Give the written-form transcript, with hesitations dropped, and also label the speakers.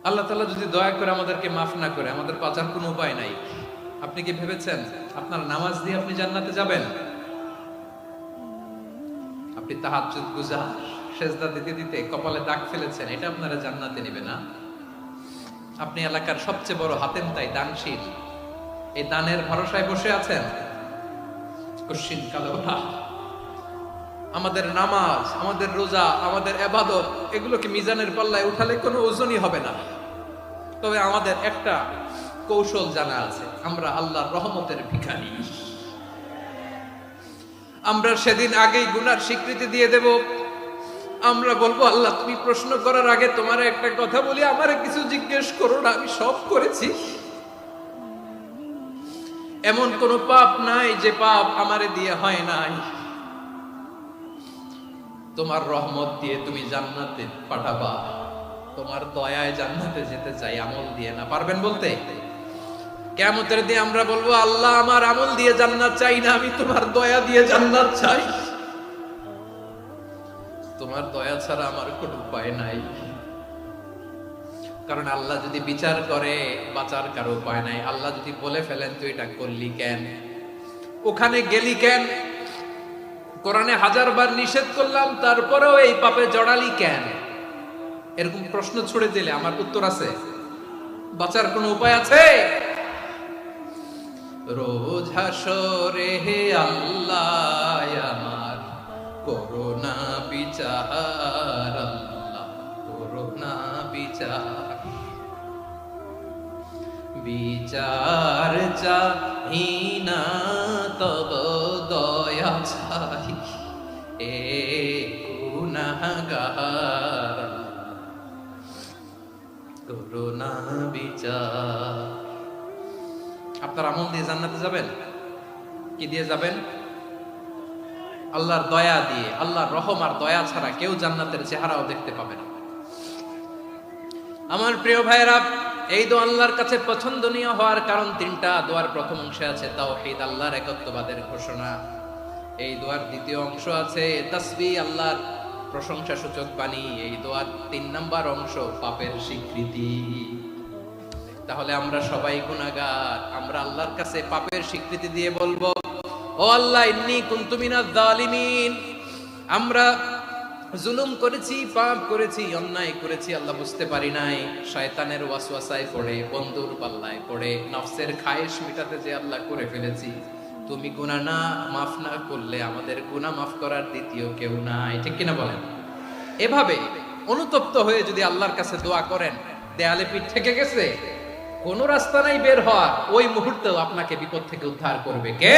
Speaker 1: আল্লাহ তাআলা যদি দয়া করে আমাদেরকে মাফ না করে, আমাদের বাঁচার কোনো উপায় নাই। আপনি কি ভেবেছেন আপনার নামাজ দিয়ে আপনি জান্নাতে যাবেন? আপনি তাহাজ্জুদ গুজার, সেজদা দিতে দিতে কপালে দাগ ফেলেছেন, এটা আপনারা জান্নাতে নেবে না? আপনি এলাকার সবচেয়ে বড় হাতেম তাই দানশীল, এই দানের ভরসায় বসে আছেন কশিন কালো। আমাদের নামাজ, আমাদের রোজা, আমাদের ইবাদত, এগুলোকে মিজানের পাল্লায় উঠালে কোনো ওজনই হবে না। তবে আমাদের একটা কৌশল জানা আছে, আমরা আল্লাহর রহমতের ভিখারি। আমরা সেদিন আগেই গুনার স্বীকৃতি দিয়ে দেব। আমরা বলবো, আল্লাহ তুমি প্রশ্ন করার আগে তোমার একটা কথা বলি, আমারে কিছু জিজ্ঞেস করো না, আমি সব করেছি। এমন কোন পাপ নাই যে পাপ আমারে দিয়ে হয় নাই। তোমার রহমত দিয়ে তুমি জান্নাতে পাঠাবা, তোমার দয়ায় জান্নাতে যেতে চাই, আমল দিয়ে না। পারবেন বলতে? কিয়ামতের দিন আমরা বলবো, আল্লাহ আমার আমল দিয়ে জান্নাত চাই না, আমি তোমার দয়া দিয়ে জান্নাত চাই। তোমার দয়া ছাড়া আমার কোনো উপায় নাই। কারণ আল্লাহ যদি বিচার করে, বাঁচার কারো উপায় নাই। আল্লাহ যদি বলে ফেলেন তুই এটা করলি কেন, ওখানে গেলি কেন, কোরআনে 1000 বার নিষেধ করলাম তারপরেও এই পাপে জড়ালি কেন, এরকম প্রশ্ন ছুড়ে দিলে আমার উত্তর আছে? বাঁচার কোনো উপায় আছে? রোজ হাসরে হে আল্লাহ আমার করোনা বিচার, আল্লাহ করোনা বিচার, বিচার চাহি না তব দয়া চাই, এ গুনাহগার করোনা বিচার। আপনার আমল দিয়ে জান্নাতে যাবেন? কি দিয়ে যাবেন? আল্লাহর দয়া দিয়ে। আল্লাহর রহম আর দয়া ছাড়া কেউ জান্নাতের চেহারাও দেখতে পাবে না। আমার প্রিয় ভাইরা, এই দোয়া আল্লাহর কাছে পছন্দনীয় হওয়ার কারণ তিনটা। দোয়ার প্রথম অংশে আছে তাওহীদ, আল্লাহর একত্ববাদের ঘোষণা। এই দোয়ার দ্বিতীয় অংশ আছে তাসবিহ, আল্লাহর প্রশংসা সূচক বাণী। এই দোয়ার 3 নাম্বার অংশ পাপের স্বীকৃতি। তাহলে আমরা সবাই গুনাহগার। আমরা আল্লাহর কাছে পাপের স্বীকৃতি দিয়ে বলবো, ও আল্লাহ ইন্নী কুনতু মিনাজ জালিমিন, আমরা জুলুম করেছি, পাপ করেছি, অন্যায় করেছি, আল্লাহ বুঝতে পারি নাই, শয়তানের ওয়াসওয়াসায় পড়ে, বন্ধুর পাল্লায় পড়ে, নফসের খায়েশ মিটাতে যে আল্লাহ করে ফেলেছি। তুমি গুনাহ না মাফ না করলে আমাদের গুনাহ মাফ করার দ্বিতীয় কেউ নাই। ঠিক কিনা বলেন? এভাবে অনুতপ্ত হয়ে যদি আল্লাহর কাছে দোয়া করেন, দেয়ালে পিঠ থেকে গেছে, কোন রাস্তা নাই বের হওয়ার, ওই মুহূর্তেও আপনাকে বিপদ থেকে উদ্ধার করবে কে?